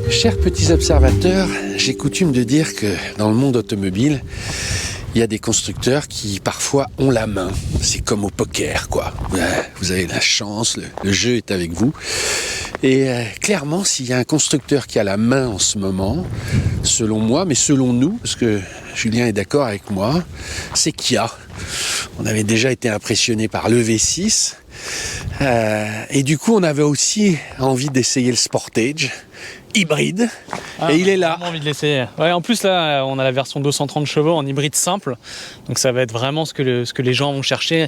Chers petits observateurs, j'ai coutume de dire que dans le monde automobile, il y a des constructeurs qui parfois ont la main. C'est comme au poker, quoi. Vous avez la chance, le jeu est avec vous. Et clairement, s'il y a un constructeur qui a la main en ce moment, selon moi, mais selon nous, parce que Julien est d'accord avec moi, c'est Kia. On avait déjà été impressionné par le V6. Et du coup, on avait aussi envie d'essayer le Sportage hybride. Et il est là. J'ai vraiment envie de l'essayer. Ouais, en plus, là, on a la version 230 chevaux en hybride simple. Donc, ça va être vraiment ce que les gens vont chercher.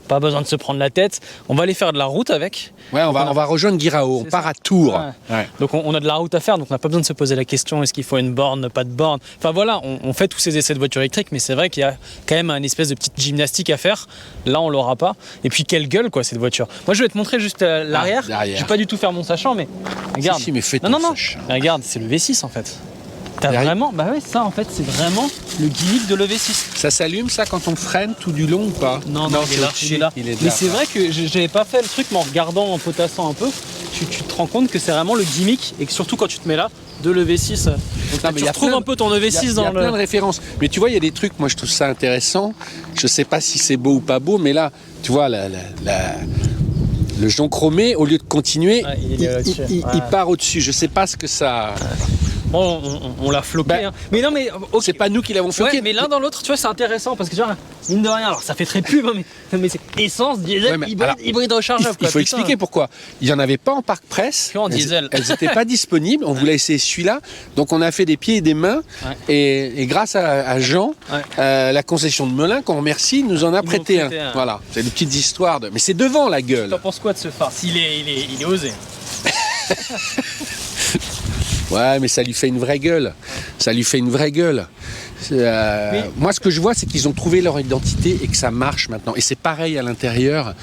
Pas besoin de se prendre la tête. On va aller faire de la route avec. Ouais, on va rejoindre Guirao. On part à Tours. Ouais. Ouais. Donc, on a de la route à faire. Donc, on n'a pas besoin de se poser la question est-ce qu'il faut une borne, pas de borne. Enfin, voilà, on fait tous ces essais de voitures électriques. Mais c'est vrai qu'il y a quand même une espèce de petite gymnastique à faire. Là, on l'aura pas. Et puis, quelle gueule, quoi, cette voiture. Moi, je vais te montrer juste l'arrière. Je vais pas du tout faire mon sachant, mais regarde. Si, mais fais ton sachant. Regarde, c'est le V6 en fait. T'as vraiment, bah ouais, ça en fait, c'est vraiment le gimmick de le V6. Ça s'allume ça quand on freine tout du long ou pas? Non, il est là. Mais c'est vrai que j'avais pas fait le truc, mais en regardant, en potassant un peu, tu te rends compte que c'est vraiment le gimmick et que surtout quand tu te mets là, de le V6. Donc tu retrouves un peu ton EV6 dans le. Il y a plein de références. Mais tu vois, il y a des trucs, moi je trouve ça intéressant. Je sais pas si c'est beau ou pas beau, mais là, tu vois, le jonc chromé, au lieu de continuer, il part au-dessus. Je sais pas ce que ça. Bon, on l'a floqué. Hein. Mais non, mais okay. C'est pas nous qui l'avons floqué. Ouais, mais l'un dans l'autre, tu vois, c'est intéressant parce que tu vois, mine de rien, alors ça fait très pub, mais c'est essence, diesel, hybride rechargeable. Il faut expliquer pourquoi. Il n'y en avait pas en parc presse. En diesel. Elles n'étaient pas disponibles. On voulait essayer celui-là. Donc on a fait des pieds et des mains. Ouais. Et grâce à Jean, la concession de Melun, qu'on remercie, nous en a prêté un. Voilà. C'est des petites histoires. Mais c'est devant la gueule. T'en penses quoi de ce phare? Il est osé. Ouais, mais ça lui fait une vraie gueule. Ça lui fait une vraie gueule. Moi, ce que je vois, c'est qu'ils ont trouvé leur identité et que ça marche maintenant. Et c'est pareil à l'intérieur.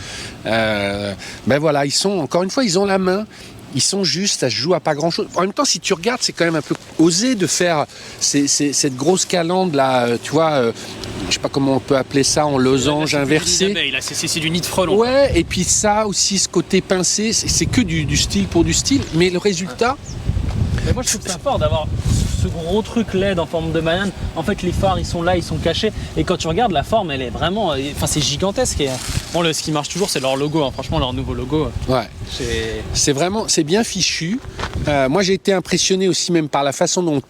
Ben voilà, encore une fois, ils ont la main. Ils sont justes, ça se joue à pas grand-chose. En même temps, si tu regardes, c'est quand même un peu osé de faire cette grosse calandre là, tu vois. Je sais pas comment on peut appeler ça, en losange inversé. C'est du nid de frelon. Ouais, et puis ça aussi, ce côté pincé, c'est que du style pour du style. Mais le résultat. Mais moi je trouve ça fort d'avoir ce gros truc LED en forme de banane. En fait les phares ils sont là, ils sont cachés. Et quand tu regardes la forme elle est vraiment. Enfin c'est gigantesque. Et, bon, ce qui marche toujours c'est leur logo. Hein. Franchement leur nouveau logo. Ouais. C'est bien fichu. Moi j'ai été impressionné aussi même par la façon dont le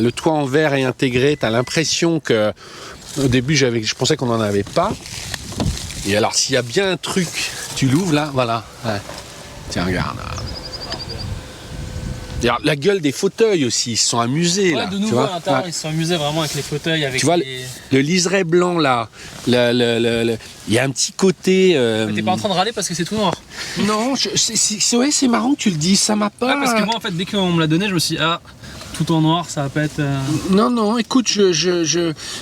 toit en verre est intégré. T'as l'impression que au début je pensais qu'on n'en avait pas. Et alors s'il y a bien un truc, tu l'ouvres là, voilà. Ouais. Tiens regarde. Alors, la gueule des fauteuils aussi, ils se sont amusés là. De nouveau à l'intérieur, ils se sont amusés vraiment avec les fauteuils. Avec tu vois, le liseré blanc là, il y a un petit côté. Mais t'es pas en train de râler parce que c'est tout noir? Non, c'est marrant que tu le dis, ça m'a pas. Ouais, parce que moi en fait, dès qu'on me l'a donné, je me suis dit, tout en noir, ça va pas être. Non, écoute,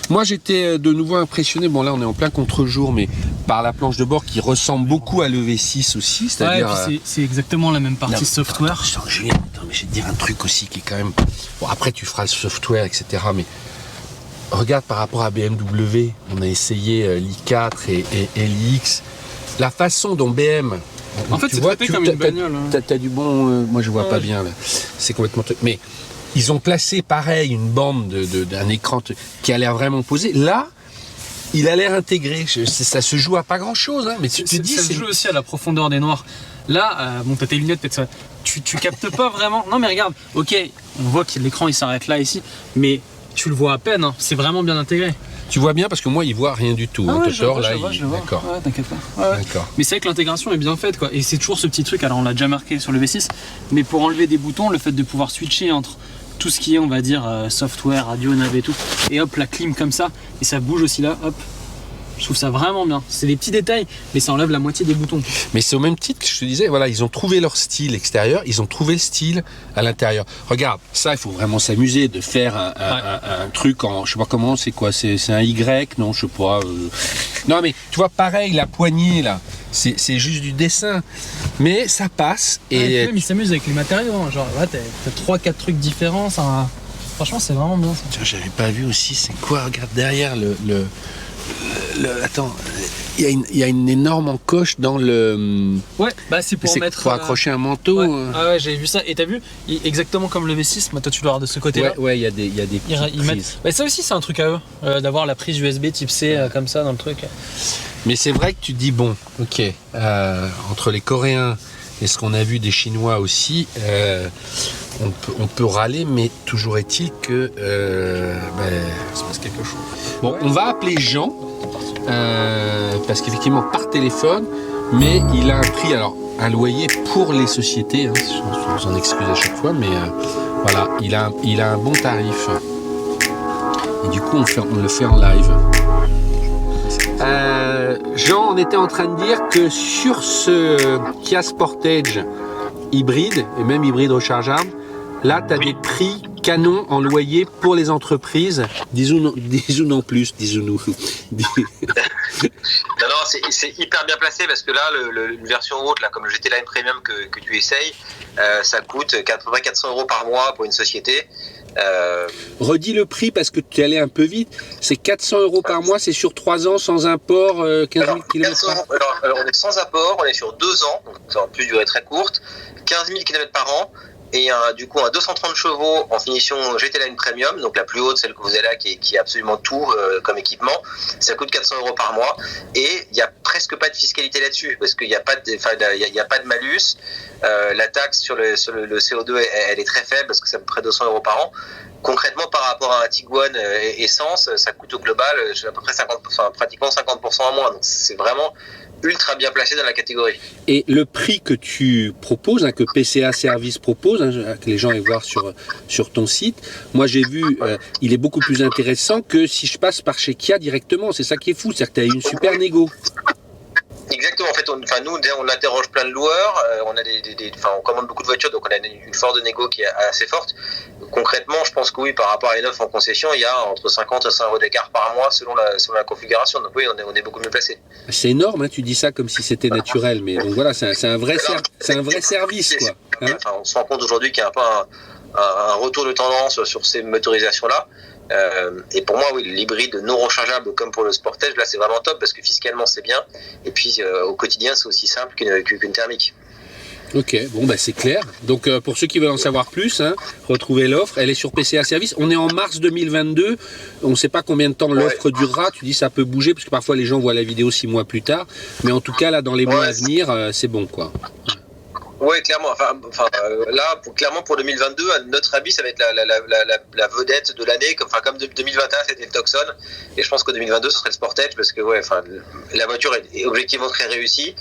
moi j'étais de nouveau impressionné. Bon, là on est en plein contre-jour, mais par la planche de bord qui ressemble beaucoup à l'EV6 aussi. C'est-à-dire. Ouais, c'est exactement la même partie software. Attends, Julien, mais je vais te dire un truc aussi qui est quand même. Bon, après tu feras le software, etc. Mais regarde par rapport à BMW, on a essayé l'i4 et l'iX. La façon dont BM. En fait, c'est traité comme une bagnole. T'as du bon. Moi je vois pas bien là. C'est complètement truc. Mais. Ils ont placé pareil une bande d'un écran qui a l'air vraiment posé. Là, il a l'air intégré. Ça se joue à pas grand chose. Hein, mais tu te dis, ça se joue aussi à la profondeur des noirs. Là, bon, t'as tes lunettes, peut-être ça. Tu captes pas vraiment. Non, mais regarde, ok, on voit que l'écran il s'arrête là, ici. Mais tu le vois à peine. Hein, c'est vraiment bien intégré. Tu vois bien parce que moi, il voit rien du tout. Je vois. D'accord. Ouais, t'inquiète pas. Ouais. D'accord. Mais c'est vrai que l'intégration est bien faite, quoi. Et c'est toujours ce petit truc. Alors, on l'a déjà marqué sur le V6. Mais pour enlever des boutons, le fait de pouvoir switcher entre tout ce qui est, on va dire, software, radio, nav et tout, et hop, la clim comme ça, et ça bouge aussi là, hop. Je trouve ça vraiment bien. C'est des petits détails, mais ça enlève la moitié des boutons. Mais c'est au même titre que je te disais, voilà, ils ont trouvé leur style extérieur, ils ont trouvé le style à l'intérieur. Regarde, ça, il faut vraiment s'amuser de faire un truc en, je sais pas comment, c'est quoi, c'est un Y, non, je sais pas. Non, mais tu vois, pareil, la poignée là. C'est juste du dessin, mais ça passe. Et même ils s'amusent avec les matériaux, hein. Genre là t'as 3-4 trucs différents, ça... franchement c'est vraiment bien ça. Tiens, j'avais pas vu aussi, c'est quoi, regarde derrière attends, il y a une énorme encoche dans le... Ouais, c'est pour mettre... pour accrocher un manteau. Ouais. Ah ouais, j'avais vu ça. Et t'as vu, exactement comme le V6, toi tu dois avoir de ce côté-là. Ouais, il y a des petites prises. Ça aussi c'est un truc à eux, d'avoir la prise USB type C comme ça dans le truc. Mais c'est vrai que tu te dis, bon, ok, entre les Coréens et ce qu'on a vu des Chinois aussi, on peut râler, mais toujours est-il que il se passe quelque chose. Bon, on va appeler Jean, parce qu'effectivement par téléphone, mais il a un prix, alors un loyer pour les sociétés, hein, je vous en excuse à chaque fois, mais voilà, il a un bon tarif. Et du coup, on le fait en live. Jean, on était en train de dire que sur ce Kia Sportage hybride, et même hybride rechargeable, là, tu as des prix canons en loyer pour les entreprises. Dis-nous plus, dis-nous. Non, c'est hyper bien placé parce que là, une version haute, là, comme le GT Line Premium que tu essayes, ça coûte 400 € par mois pour une société. Redis le prix parce que tu es allé un peu vite. C'est 400 € par mois, c'est sur 3 ans, sans apport, 15 000 km. Alors, on est sans apport, on est sur 2 ans, donc ça va plus durée très courte, 15 000 km par an. Et du coup un 230 chevaux en finition GT Line Premium, donc la plus haute, celle que vous avez là, qui a absolument tout comme équipement. Ça coûte 400 € par mois et il n'y a presque pas de fiscalité là-dessus parce qu'il n'y a pas de malus. La taxe sur le CO2 elle est très faible parce que c'est à peu près 200 € par an. Concrètement, par rapport à un Tiguan essence, ça coûte au global à peu près pratiquement 50% en moins. Donc c'est vraiment ultra bien placé dans la catégorie. Et le prix que tu proposes, que PCA Service propose, que les gens aillent voir sur ton site, moi j'ai vu, il est beaucoup plus intéressant que si je passe par chez Kia directement. C'est ça qui est fou, c'est-à-dire que tu as une super négo. Exactement, en fait, nous, on interroge plein de loueurs, on commande beaucoup de voitures, donc on a une force de négo qui est assez forte. Concrètement, je pense que oui, par rapport à les neufs en concession, il y a entre 50 et 100 € d'écart par mois selon la configuration. Donc oui, on est beaucoup mieux placé. C'est énorme, tu dis ça comme si c'était naturel, mais donc voilà, c'est un vrai service, quoi. On se rend compte aujourd'hui qu'il y a un peu un retour de tendance sur ces motorisations-là. Et pour moi, oui, l'hybride non rechargeable comme pour le Sportage, là c'est vraiment top parce que fiscalement c'est bien et puis au quotidien c'est aussi simple qu'une thermique. Ok, bon c'est clair. Donc pour ceux qui veulent en savoir plus, retrouvez l'offre, elle est sur PCA Service. On est en mars 2022, on ne sait pas combien de temps l'offre durera, tu dis ça peut bouger parce que parfois les gens voient la vidéo 6 mois plus tard, mais en tout cas là dans les mois à venir, c'est bon quoi. Oui, clairement. Là, clairement pour 2022, à notre avis, ça va être la vedette de l'année. Comme 2021, c'était le Tucson, et je pense qu'en 2022, ce serait le Sportage parce que la voiture est objectivement très réussie.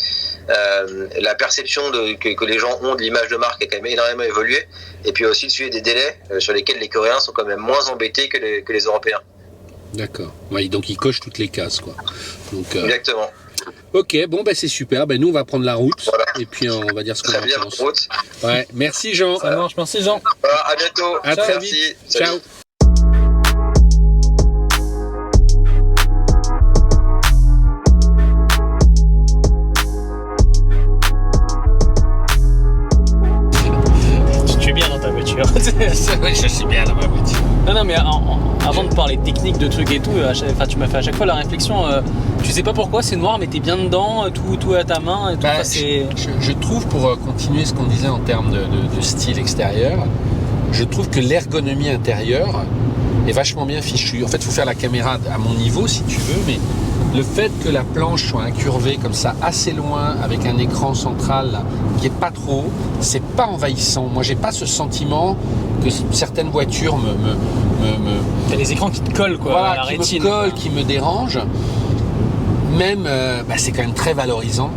La perception que les gens ont de l'image de marque a quand même énormément évolué. Et puis aussi le sujet des délais sur lesquels les Coréens sont quand même moins embêtés que les Européens. D'accord. Ouais, donc ils cochent toutes les cases, quoi. Donc, exactement. Ok, bon c'est super. Nous on va prendre la route et puis on va dire ce qu'on en pense. Route. Ouais, merci Jean. Ça marche, merci Jean. À bientôt. À très vite. Ciao. Tu es bien dans ta voiture. Oui, je suis bien dans ma voiture. Non, mais avant de parler technique de trucs et tout, tu m'as fait à chaque fois la réflexion, tu sais pas pourquoi c'est noir mais t'es bien dedans, tout à ta main et tout. Je trouve, pour continuer ce qu'on disait en termes de style extérieur, je trouve que l'ergonomie intérieure est vachement bien fichue. En fait, il faut faire la caméra à mon niveau si tu veux, mais le fait que la planche soit incurvée comme ça, assez loin, avec un écran central là, qui est pas trop haut, c'est pas envahissant. Moi, j'ai pas ce sentiment que certaines voitures T'as les écrans qui te collent, quoi, voilà, à la rétine. Qui me collent, qui me dérangent. Même, c'est quand même très valorisant.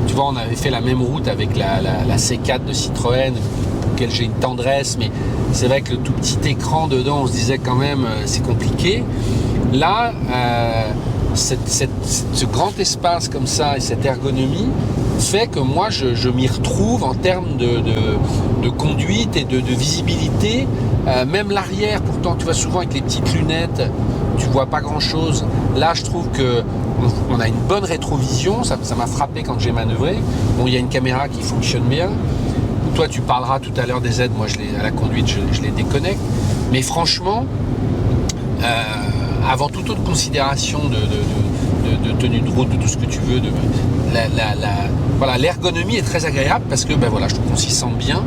Tu vois, on avait fait la même route avec la C4 de Citroën, pour laquelle j'ai une tendresse, mais c'est vrai que le tout petit écran dedans, on se disait quand même, c'est compliqué. Là, ce grand espace comme ça et cette ergonomie fait que moi je m'y retrouve en termes de conduite et de visibilité, même l'arrière. Pourtant tu vois, souvent avec les petites lunettes tu vois pas grand chose. Là je trouve que on a une bonne rétrovision, ça m'a frappé quand j'ai manœuvré. Bon, il y a une caméra qui fonctionne bien. Toi tu parleras tout à l'heure des aides, moi à la conduite je les déconnecte, mais franchement avant toute autre considération tenue de route, de tout ce que tu veux. Voilà, l'ergonomie est très agréable parce que je trouve qu'on s'y sent bien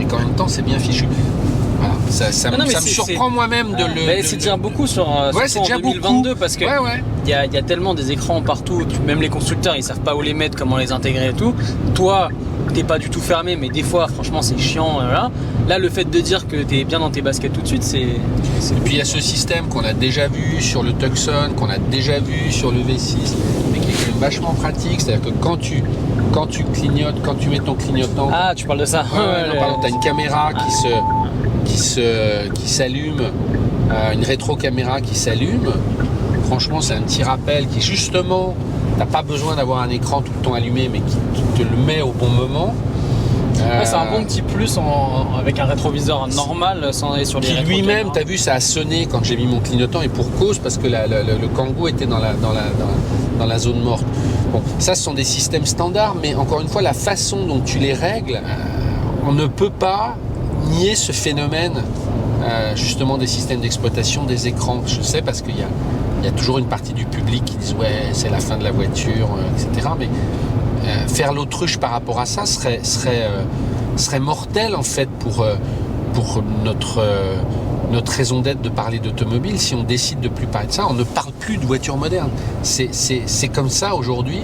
et qu'en même temps c'est bien fichu. Voilà, ça me surprend moi-même de le. C'est déjà beaucoup sur c'est déjà 2022 beaucoup. parce que il y a tellement des écrans partout, même les constructeurs ils savent pas où les mettre, comment les intégrer et tout. Toi, t'es pas du tout fermé, mais des fois franchement c'est chiant. Là, le fait de dire que t'es bien dans tes baskets tout de suite, c'est. Et puis il y a ce système qu'on a déjà vu sur le Tucson, qu'on a déjà vu sur le V6, mais qui est quand même vachement pratique. C'est-à-dire que quand tu clignotes, quand tu mets ton clignotant. Ah, tu parles de ça. Pardon, t'as une caméra qui s'allume, une rétro-caméra qui s'allume. Franchement, c'est un petit rappel qui justement, t'as pas besoin d'avoir un écran tout le temps allumé, mais qui te le met au bon moment. C'est un bon petit plus avec un rétroviseur normal sans aller sur les rétro. Qui lui-même, t'as vu, ça a sonné quand j'ai mis mon clignotant et pour cause parce que le Kangoo était dans la zone morte. Bon, ça, ce sont des systèmes standards, mais encore une fois, la façon dont tu les règles, on ne peut pas nier ce phénomène justement des systèmes d'exploitation des écrans. Je sais parce qu'il y a toujours une partie du public qui disent c'est la fin de la voiture, etc. Mais faire l'autruche par rapport à ça serait mortel en fait pour notre raison d'être de parler d'automobile. Si on décide de plus parler de ça, on ne parle plus de voitures modernes. C'est comme ça aujourd'hui.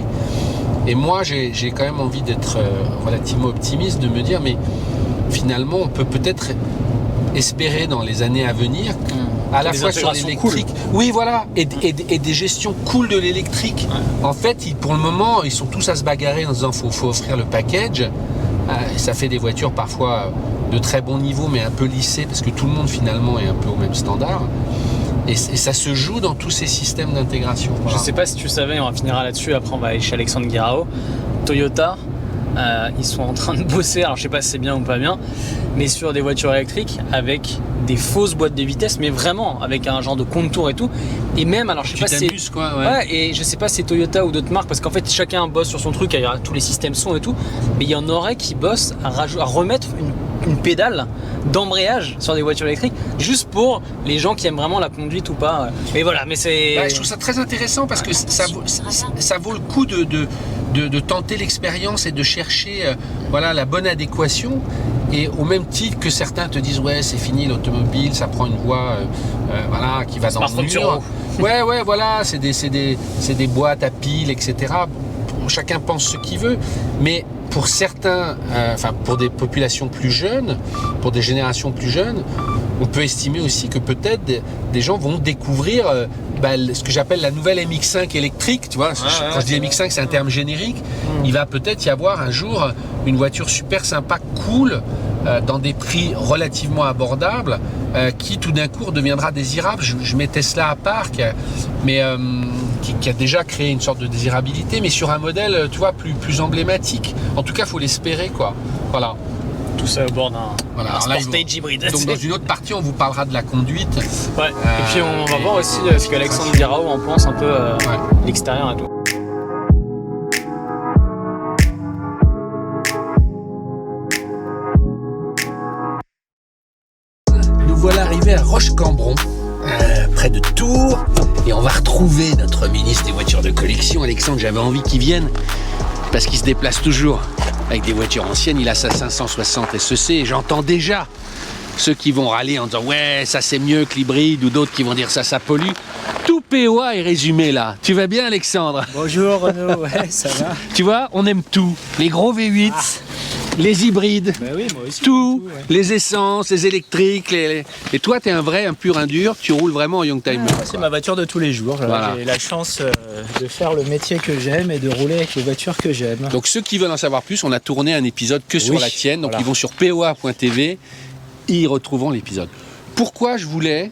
Et moi, j'ai quand même envie d'être relativement optimiste, de me dire, mais finalement, on peut peut-être espérer dans les années à venir, à la fois sur l'électrique, et des gestions cool de l'électrique. En fait, pour le moment, ils sont tous à se bagarrer en disant faut offrir le package. Ça fait des voitures parfois de très bon niveau, mais un peu lissées, parce que tout le monde finalement est un peu au même standard. Et ça se joue dans tous ces systèmes d'intégration. Je sais pas si tu savais, on finira là-dessus, après on va aller chez Alexandre Guirao. Toyota, ils sont en train de bosser, alors je sais pas si c'est bien ou pas bien, mais sur des voitures électriques avec des fausses boîtes de vitesse, mais vraiment avec un genre de contour et tout. Et même, alors je sais pas si c'est. Et je sais pas si c'est Toyota ou d'autres marques, parce qu'en fait chacun bosse sur son truc, il y a tous les systèmes son et tout, mais il y en aurait qui bossent à remettre une pédale d'embrayage sur des voitures électriques, juste pour les gens qui aiment vraiment la conduite ou pas. Mais voilà, mais c'est. Je trouve ça très intéressant parce que ça vaut le coup de tenter l'expérience et de chercher la bonne adéquation. Et au même titre que certains te disent c'est fini l'automobile, ça prend une voie qui va dans le mur. C'est des boîtes à piles, etc. Bon, chacun pense ce qu'il veut, mais pour certains, pour des populations plus jeunes, pour des générations plus jeunes, on peut estimer aussi que peut-être des gens vont découvrir ce que j'appelle la nouvelle MX5 électrique. Tu vois, quand je dis MX5, c'est un terme générique. Il va peut-être y avoir un jour une voiture super sympa, cool, dans des prix relativement abordables, qui tout d'un coup deviendra désirable. Je mets Tesla à part, qui a déjà créé une sorte de désirabilité, mais sur un modèle, tu vois, plus emblématique. En tout cas, il faut l'espérer, quoi. Voilà. Tout ça au bord d'un Sportage hybride. Donc dans une autre partie, on vous parlera de la conduite. Et puis on va voir aussi ce qu'Alexandre Guirao en pense un peu l'extérieur et tout. Nous voilà arrivés à Roche-Cambron, près de Tours, et on va retrouver notre ministre des voitures de collection. Alexandre, j'avais envie qu'il vienne parce qu'il se déplace toujours avec des voitures anciennes. Il a sa 560 SEC et j'entends déjà ceux qui vont râler en disant ça c'est mieux que l'hybride, ou d'autres qui vont dire ça pollue. Tout POA est résumé là. Tu vas bien, Alexandre? Bonjour Renaud, ça va. Tu vois, on aime tout. Les gros V8, les hybrides, moi aussi, tout, les essences, les électriques. Et toi, t'es un pur, un dur, tu roules vraiment en Youngtimer. C'est ma voiture de tous les jours. J'ai la chance de faire le métier que j'aime et de rouler avec les voitures que j'aime. Donc ceux qui veulent en savoir plus, on a tourné un épisode que sur la tienne. Donc ils vont sur poa.tv et ils retrouveront l'épisode. Pourquoi je voulais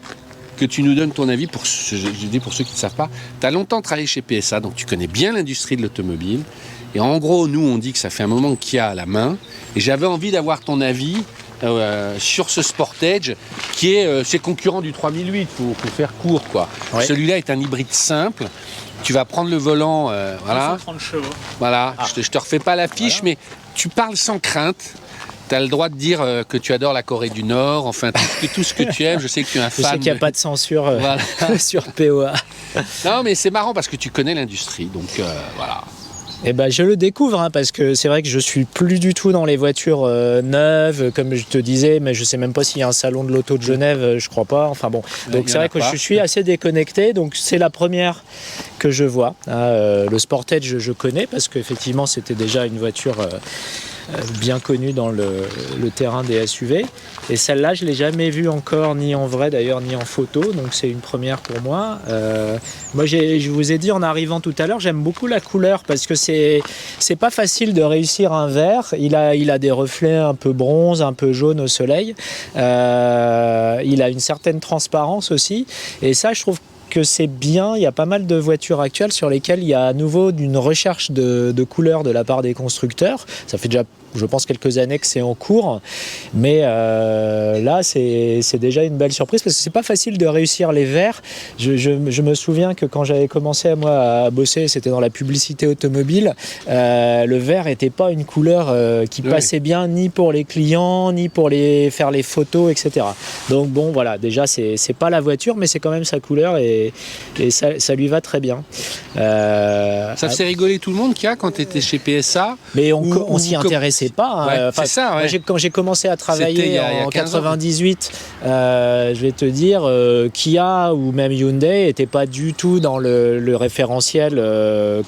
que tu nous donnes ton avis, je dis pour ceux qui ne savent pas, tu as longtemps travaillé chez PSA, donc tu connais bien l'industrie de l'automobile. Et en gros, nous, on dit que ça fait un moment qu'il y a à la main. Et j'avais envie d'avoir ton avis sur ce Sportage, qui est c'est concurrent du 3008, pour faire court, quoi. Ouais. Celui-là est un hybride simple. Tu vas prendre le volant, 230 chevaux. Voilà, je te refais pas la fiche, mais tu parles sans crainte. T'as le droit de dire que tu adores la Corée du Nord, enfin tout ce que tu aimes. Je sais que tu es un fan. Je sais qu'il n'y a pas de censure sur POA. Non, mais c'est marrant parce que tu connais l'industrie, donc voilà. Eh ben, je le découvre parce que c'est vrai que je suis plus du tout dans les voitures neuves, comme je te disais, mais je sais même pas s'il y a un salon de l'auto de Genève, je crois pas. Enfin bon, donc c'est vrai que je suis assez déconnecté. Donc c'est la première que je vois. Le Sportage, je connais parce qu'effectivement c'était déjà une voiture bien connue dans le terrain des SUV. Et celle-là, je l'ai jamais vue encore, ni en vrai d'ailleurs, ni en photo. Donc c'est une première pour moi. Moi, je vous ai dit en arrivant tout à l'heure, j'aime beaucoup la couleur parce que c'est pas facile de réussir un vert. Il a des reflets un peu bronze, un peu jaune au soleil. Il a une certaine transparence aussi. Et ça, je trouve que c'est bien. Il y a pas mal de voitures actuelles sur lesquelles il y a à nouveau une recherche de couleurs de la part des constructeurs. Ça fait déjà, je pense, quelques années que c'est en cours, mais là c'est déjà une belle surprise parce que c'est pas facile de réussir les verts. Je me souviens que quand j'avais commencé moi à bosser, c'était dans la publicité automobile, le vert était pas une couleur qui passait bien ni pour les clients ni pour faire les photos, etc. Donc bon, voilà, déjà c'est pas la voiture, mais c'est quand même sa couleur et ça lui va très bien. Ça faisait rigoler tout le monde quand tu étais chez PSA. Mais on s'y intéressait pas. Ouais, c'est ça, ouais. Quand j'ai commencé à travailler en 98, je vais te dire, Kia ou même Hyundai n'étaient pas du tout dans le référentiel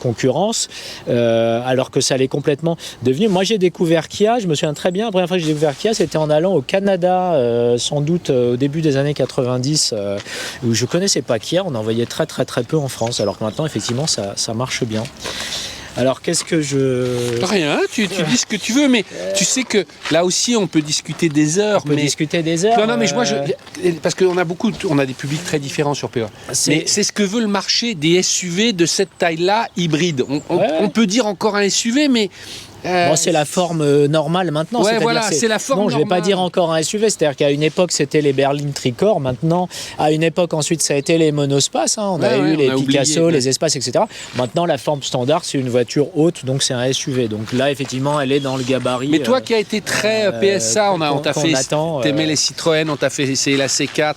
concurrence, alors que ça l'est complètement devenu. Moi, j'ai découvert Kia, je me souviens très bien, la première fois que j'ai découvert Kia, c'était en allant au Canada, sans doute au début des années 90, où je connaissais pas Kia, on en voyait très très très peu en France, alors que maintenant, effectivement, ça marche bien. Alors qu'est-ce que Rien, tu dis ce que tu veux, mais tu sais que là aussi on peut discuter des heures. Discuter des heures. Non, mais parce qu'on a des publics très différents sur POA. Mais c'est ce que veut le marché des SUV de cette taille-là, hybride. On peut dire encore un SUV, mais... Bon, c'est la forme normale maintenant. Ouais, voilà, c'est la forme normale. Non, je vais pas dire encore un SUV, c'est-à-dire qu'à une époque c'était les berlines tricorps, maintenant, à une époque ensuite ça a été les monospaces, on a eu les Picasso, les espaces, etc. Maintenant la forme standard c'est une voiture haute, donc c'est un SUV. Donc là effectivement elle est dans le gabarit. Mais toi qui as été très PSA, on t'a fait, t'aimais les Citroën, on t'a fait essayer la C4.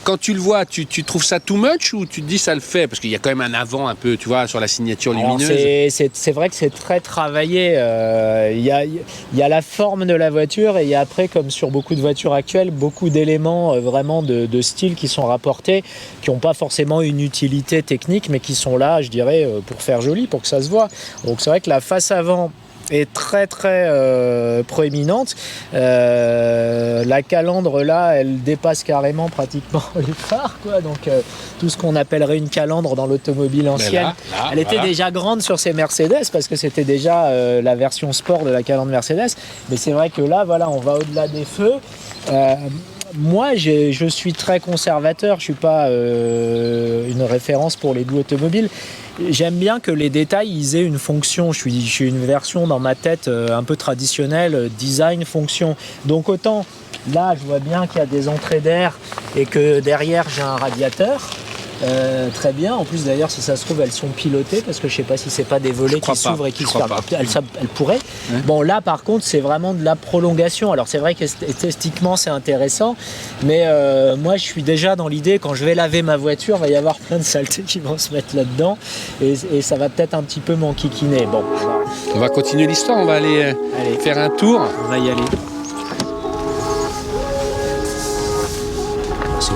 Quand tu le vois, tu trouves ça too much ou tu te dis ça le fait? Parce qu'il y a quand même un avant un peu, tu vois, sur la signature lumineuse. C'est vrai que c'est très travaillé. Il y a la forme de la voiture et il y a après, comme sur beaucoup de voitures actuelles, beaucoup d'éléments vraiment de style qui sont rapportés, qui n'ont pas forcément une utilité technique, mais qui sont là, je dirais, pour faire joli, pour que ça se voit. Donc c'est vrai que la face avant est très très proéminente. La calandre là, elle dépasse carrément pratiquement les phares, quoi. Donc tout ce qu'on appellerait une calandre dans l'automobile ancienne, elle était déjà grande sur ces Mercedes parce que c'était déjà la version sport de la calandre Mercedes. Mais c'est vrai que là, voilà, on va au-delà des feux. Moi, je suis très conservateur. Je suis pas une référence pour les goûts automobiles. J'aime bien que les détails ils aient une fonction. Je suis une version dans ma tête un peu traditionnelle, design, fonction. Donc autant là, je vois bien qu'il y a des entrées d'air et que derrière j'ai un radiateur. Très bien. En plus d'ailleurs, si ça se trouve, elles sont pilotées parce que je sais pas si c'est pas des volets qui s'ouvrent et qui se ferment. Elles pourraient. Ouais. Bon, là par contre, c'est vraiment de la prolongation. Alors c'est vrai qu'esthétiquement c'est intéressant, mais moi je suis déjà dans l'idée quand je vais laver ma voiture, il va y avoir plein de saletés qui vont se mettre là-dedans et ça va peut-être un petit peu m'enquiquiner. Bon, on va continuer l'histoire. On va aller faire un tour. On va y aller.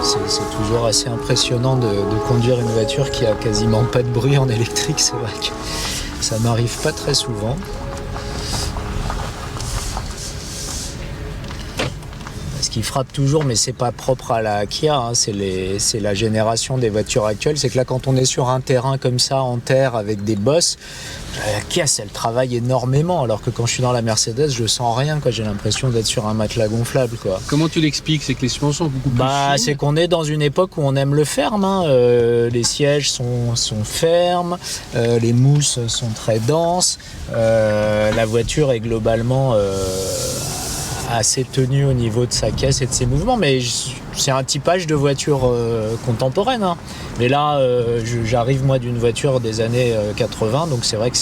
C'est toujours assez impressionnant de conduire une voiture qui a quasiment pas de bruit en électrique. C'est vrai que ça m'arrive pas très souvent. Ce qui frappe toujours, mais c'est pas propre à la Kia, c'est la génération des voitures actuelles, c'est que là quand on est sur un terrain comme ça, en terre, avec des bosses, la Kia elle travaille énormément, alors que quand je suis dans la Mercedes, je sens rien, quoi. J'ai l'impression d'être sur un matelas gonflable, quoi. Comment tu l'expliques? C'est que les suspensions sont beaucoup plus fines. C'est qu'on est dans une époque où on aime le ferme, les sièges sont fermes, les mousses sont très denses, la voiture est globalement assez tenue au niveau de sa caisse et de ses mouvements, mais c'est un typage de voiture contemporaine. Mais là, j'arrive moi d'une voiture des années 80, donc c'est vrai que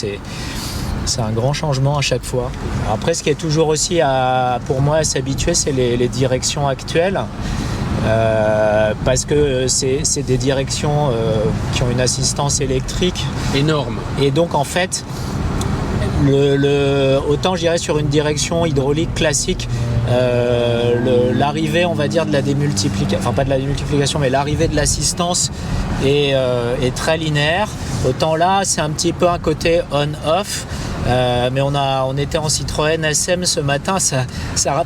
C'est un grand changement à chaque fois. Après, ce qui est toujours aussi pour moi à s'habituer, c'est les directions actuelles. Parce que c'est des directions qui ont une assistance électrique énorme. Et donc en fait, autant je dirais sur une direction hydraulique classique, l'arrivée, on va dire, de la démultiplication, enfin pas de la démultiplication, mais l'arrivée de l'assistance est très linéaire. Autant là, c'est un petit peu un côté on-off. Mais on était en Citroën SM ce matin, ça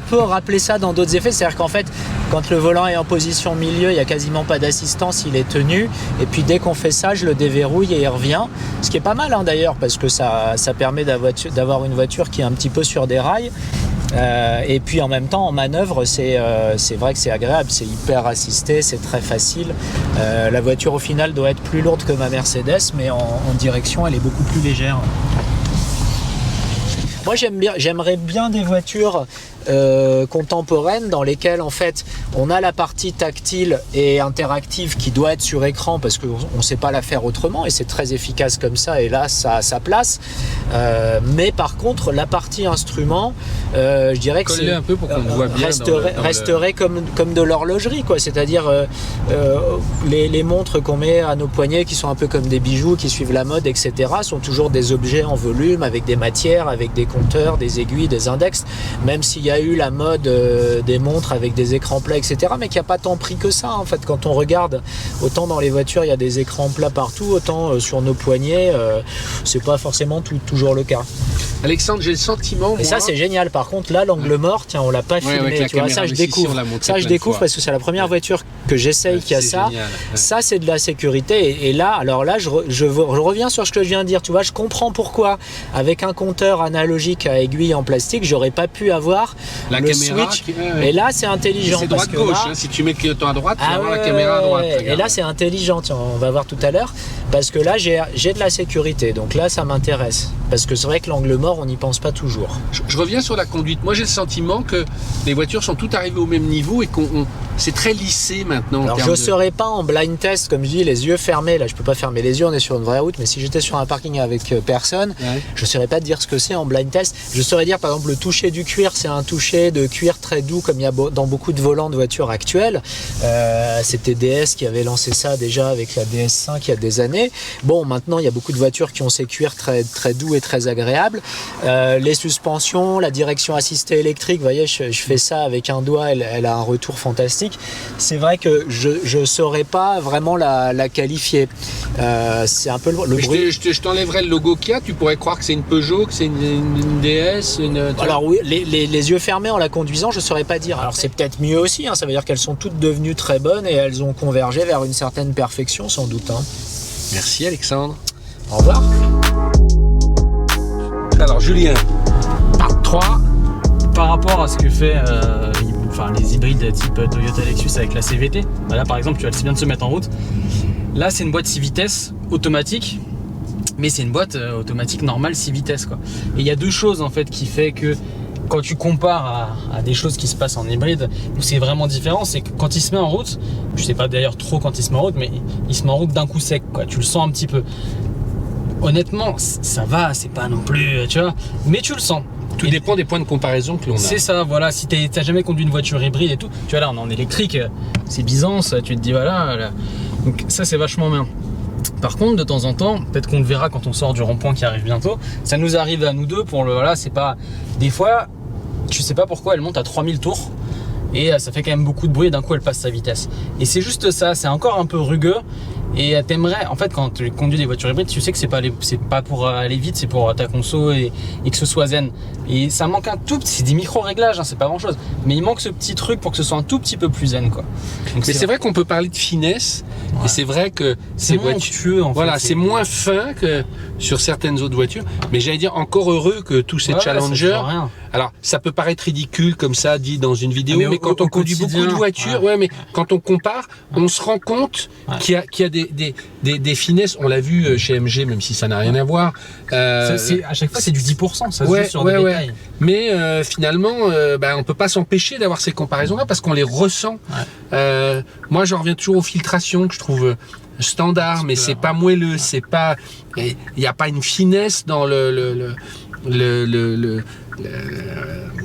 peut rappeler ça dans d'autres effets, c'est-à-dire qu'en fait, quand le volant est en position milieu, il n'y a quasiment pas d'assistance, il est tenu, et puis dès qu'on fait ça, je le déverrouille et il revient, ce qui est pas mal d'ailleurs, parce que ça permet d'avoir une voiture qui est un petit peu sur des rails. Et puis en même temps en manœuvre c'est vrai que c'est agréable, c'est hyper assisté, c'est très facile. La voiture au final doit être plus lourde que ma Mercedes, mais en direction elle est beaucoup plus légère. Moi j'aimerais bien des voitures contemporaines dans lesquelles en fait on a la partie tactile et interactive qui doit être sur écran parce qu'on ne sait pas la faire autrement et c'est très efficace comme ça et là ça a sa place. Mais par contre la partie instrument, je dirais que un peu pour qu'on voit bien resterait comme de l'horlogerie quoi, c'est-à-dire les montres qu'on met à nos poignets qui sont un peu comme des bijoux qui suivent la mode etc. sont toujours des objets en volume avec des matières, avec des compteurs, des aiguilles, des index, même s'il y a eu la mode des montres avec des écrans plats etc. mais qui n'a pas tant pris que ça en fait. Quand on regarde, autant dans les voitures il y a des écrans plats partout, autant sur nos poignets c'est pas forcément toujours le cas. Alexandre, j'ai le sentiment et ça c'est génial, par contre là l'angle mort, tiens on l'a pas filmé, tu vois, ça je découvre parce que c'est la première voiture que j'essaye qui a ça génial. Ça c'est de la sécurité et là, alors là je reviens sur ce que je viens de dire, tu vois, je comprends pourquoi avec un compteur analogique à aiguille en plastique j'aurais pas pu avoir la le caméra switch et là c'est intelligent, c'est droite-gauche, là, si tu mets le clignotant à droite tu vas avoir la caméra à droite, et là c'est intelligent, tiens, on va voir tout à l'heure parce que là j'ai de la sécurité, donc là ça m'intéresse parce que c'est vrai que l'angle mort on n'y pense pas toujours. Je reviens sur la conduite, moi j'ai le sentiment que les voitures sont toutes arrivées au même niveau et c'est très lissé maintenant. Alors je ne serais pas en blind test comme je dis, les yeux fermés, là je peux pas fermer les yeux, on est sur une vraie route, mais si j'étais sur un parking avec personne, je ne saurais pas te dire ce que c'est en blind test. Je saurais dire par exemple le toucher du cuir, c'est un toucher de cuir très doux comme il y a dans beaucoup de volants de voitures actuelles. C'était DS qui avait lancé ça déjà avec la DS5 il y a des années. Bon, maintenant il y a beaucoup de voitures qui ont ces cuirs très, très doux et très agréables. Les suspensions, la direction assistée électrique, vous voyez, je fais ça avec un doigt, elle a un retour fantastique. C'est vrai que je ne saurais pas vraiment la qualifier. C'est un peu le bruit. Je t'enlèverais le logo Kia, tu pourrais croire que c'est une Peugeot, que c'est une DS. Alors oui, les yeux fermés en la conduisant, je ne saurais pas dire. Alors c'est peut-être mieux aussi, hein, ça veut dire qu'elles sont toutes devenues très bonnes et elles ont convergé vers une certaine perfection sans doute. Hein. Merci Alexandre. Au revoir. Alors Julien, part 3. Par rapport à ce que fait les hybrides type Toyota Lexus avec la CVT, là par exemple tu vois, c'est bien de se mettre en route. Là c'est une boîte 6 vitesses automatique, mais c'est une boîte automatique normale 6 vitesses quoi. Et il y a deux choses en fait qui fait que quand tu compares à des choses qui se passent en hybride où c'est vraiment différent, c'est que quand il se met en route, je sais pas d'ailleurs trop quand il se met en route, mais il se met en route d'un coup sec quoi, tu le sens un petit peu. Honnêtement ça va, c'est pas non plus, tu vois, mais tu le sens. Tout dépend des points de comparaison que l'on a. C'est ça, voilà. Si t'as jamais conduit une voiture hybride et tout, tu vois là, on est en électrique, c'est Byzance, tu te dis voilà. Là. Donc ça, c'est vachement bien. Par contre, de temps en temps, peut-être qu'on le verra quand on sort du rond-point qui arrive bientôt, ça nous arrive à nous deux pour le. Voilà, c'est pas. Des fois, tu sais pas pourquoi elle monte à 3000 tours et ça fait quand même beaucoup de bruit et d'un coup elle passe sa vitesse. Et c'est juste ça, c'est encore un peu rugueux. Et t'aimerais, en fait, quand tu conduis des voitures hybrides, tu sais que c'est pas pour aller vite, c'est pour ta conso et que ce soit zen. Et ça manque un tout petit, c'est des micro-réglages, hein, c'est pas grand-chose. Mais il manque ce petit truc pour que ce soit un tout petit peu plus zen, quoi. Donc mais c'est vrai qu'on peut parler de finesse, et c'est vrai que ces voitures, voilà, c'est moins fin que sur certaines autres voitures. Mais j'allais dire encore heureux que tous ces challengers. Alors, ça peut paraître ridicule comme ça dit dans une vidéo, mais quand on conduit beaucoup de voitures, mais quand on compare, on se rend compte qu'il y a des finesses. On l'a vu chez MG, même si ça n'a rien à voir. À chaque fois, c'est du 10%, ça se joue sur des détails. Mais finalement, on peut pas s'empêcher d'avoir ces comparaisons-là parce qu'on les ressent. Moi, j'en reviens toujours aux filtrations que je trouve standard, mais c'est pas moelleux, c'est pas, il n'y a pas une finesse dans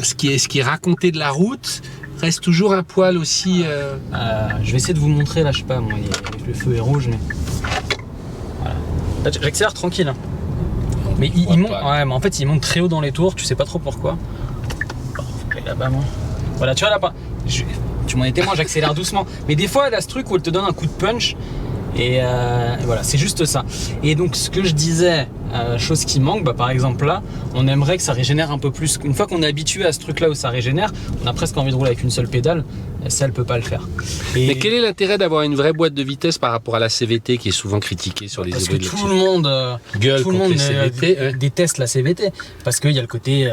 ce qui est raconté de la route reste toujours un poil aussi... Je vais essayer de vous montrer, là, je sais pas, moi, le feu est rouge, mais... Voilà. Là, j'accélère tranquille. Hein. Mais il monte, ouais, mais en fait, il monte très haut dans les tours, tu sais pas trop pourquoi. Faut que j'aille là-bas, moi. Voilà, tu vois, là, tu m'en es témoin, j'accélère doucement. Mais des fois, elle a ce truc où elle te donne un coup de punch. Et voilà, c'est juste ça. Et donc, ce que je disais, chose qui manque, par exemple là, on aimerait que ça régénère un peu plus. Une fois qu'on est habitué à ce truc-là où ça régénère, on a presque envie de rouler avec une seule pédale. Et ça, elle peut pas le faire. Mais quel est l'intérêt d'avoir une vraie boîte de vitesse par rapport à la CVT qui est souvent critiquée sur les hybrides? Parce que tout le monde gueule contre les CVT, déteste la CVT parce qu'il y a le côté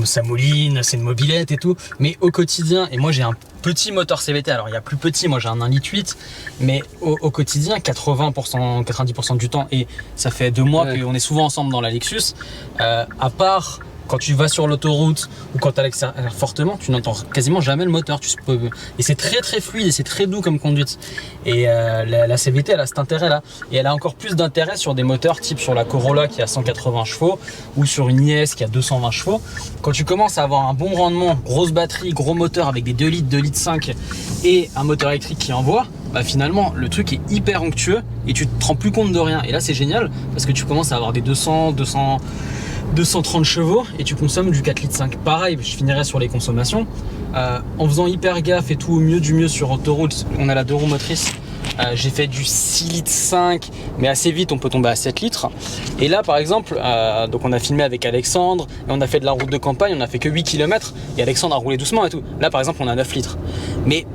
ça mouline, c'est une mobilette et tout. Mais au quotidien, et moi j'ai un petit moteur CVT, alors il y a plus petit, moi j'ai un 1,8 litre, mais au quotidien, 80%, 90% du temps, et ça fait 2 mois qu'on est souvent ensemble dans la Lexus, à part quand tu vas sur l'autoroute ou quand tu accélères fortement, tu n'entends quasiment jamais le moteur. Et c'est très très fluide et c'est très doux comme conduite. Et la CVT, elle a cet intérêt-là. Et elle a encore plus d'intérêt sur des moteurs type sur la Corolla qui a 180 chevaux ou sur une IS qui a 220 chevaux. Quand tu commences à avoir un bon rendement, grosse batterie, gros moteur avec des 2 litres, 2 litres 5 et un moteur électrique qui envoie, finalement le truc est hyper onctueux et tu te rends plus compte de rien. Et là c'est génial parce que tu commences à avoir des 230 chevaux et tu consommes du 4 litres 5. Pareil, je finirai sur les consommations. En faisant hyper gaffe et tout au mieux du mieux sur autoroute, on a la 2 roues motrices. J'ai fait du 6 litres 5, mais assez vite on peut tomber à 7 litres. Et là par exemple, donc on a filmé avec Alexandre et on a fait de la route de campagne, on a fait que 8 km et Alexandre a roulé doucement et tout. Là par exemple on a 9 litres. Mais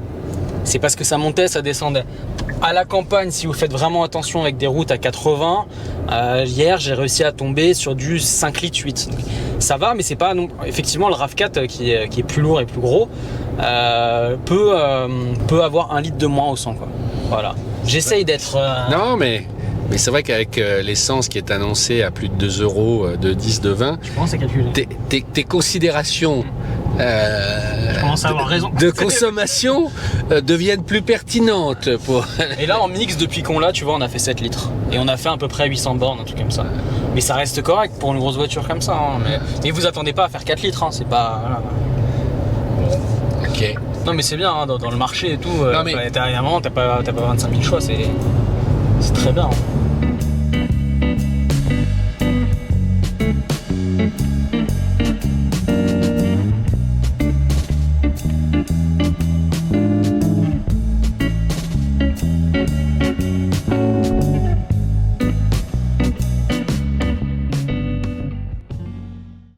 c'est parce que ça montait, ça descendait. À la campagne, si vous faites vraiment attention avec des routes à 80, hier j'ai réussi à tomber sur du 5 litres 8. Donc, ça va, mais c'est pas non. Effectivement, le RAV4 qui est plus lourd et plus gros peut avoir 1 litre de moins au 100, quoi. Voilà. J'essaye d'être. Non, mais c'est vrai qu'avec l'essence qui est annoncée à plus de 2 euros, de 10, de 20, je pense à calculer. Tes considérations je commence à avoir raison. de consommation deviennent plus pertinentes. Et là en mix, depuis qu'on l'a, tu vois, on a fait 7 litres. Et on a fait à peu près 800 bornes, un truc comme ça. Mais ça reste correct pour une grosse voiture comme ça. Hein. Mais vous attendez pas à faire 4 litres, hein. C'est pas... Voilà. Ok. Non mais c'est bien, hein, dans le marché et tout, derrière t'as pas 25 000 choix, c'est très bien. Hein.